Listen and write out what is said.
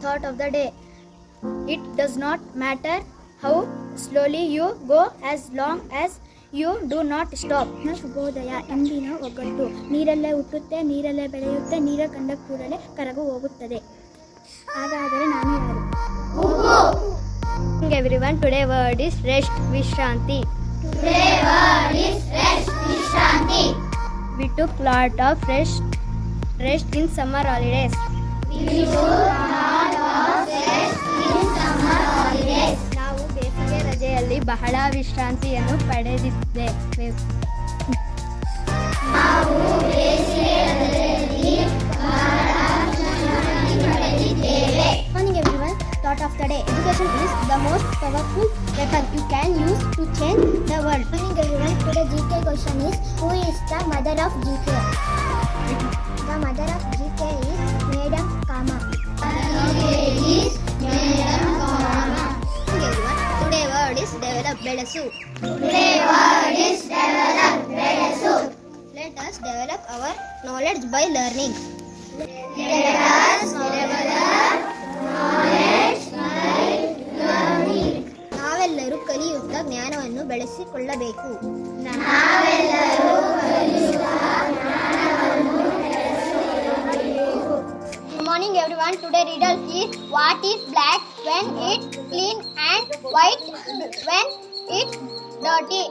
thought of the day. It does not matter how slowly you go as long as you do not stop. ಶುಭೋದಯ. ಇಂದಿನ ಒಗ್ಗಟ್ಟು. ನೀರಲ್ಲೇ ಹುಟ್ಟುತ್ತೆ, ನೀರಲ್ಲೇ ಬೆಳೆಯುತ್ತೆ, ನೀರ ಕಂಡ ಕೂಡಲೇ ಕರಗು ಹೋಗುತ್ತದೆ. ಹಾಗಾದರೆ ನಾನು ಯಾರು? Everyone, today word is rest, Vishranti. Today word is rest, Vishranti. We took lot of rest in summer holidays. We took lot of rest in summer holidays. ನಾವು ಬೇಸಿಗೆ ರಜೆಯಲ್ಲಿ ಬಹಳ ವಿಶ್ರಾಂತಿಯನ್ನು ಪಡೆದಿದ್ದೇವೆ. ನಾವು ಬೇಸಿಗೆ ರಜೆಯಲ್ಲಿ ಬಹಳ ವಿಶ್ರಾಂತಿ ಪಡೆದಿದ್ದೇವೆ. Morning everyone, thought of the day. Education is the most powerful weapon you can use to change the world. Morning everyone, today GK question is, who is the mother of GK? The mother of GK is Madam Kama. is Madam Kama. Everyone, today word is develop, ಬೆಳೆಸು. Today word is develop, ಬೆಳೆಸು. Let us develop our knowledge by learning. Let us develop knowledge by learning. ನಾವೆಲ್ಲರೂ ಕಲಿಯುತ್ತಾ ಜ್ಞಾನವನ್ನು ಬೆಳೆಸಿಕೊಳ್ಳಬೇಕು. ನಾವೆಲ್ಲರೂ ಕಲಿಯುವ ಜ್ಞಾನವನ್ನು ಬೆಳೆಸಿಕೊಳ್ಳಬೇಕು. Good morning everyone, today riddle is, what is black when it's clean and white when it's dirty?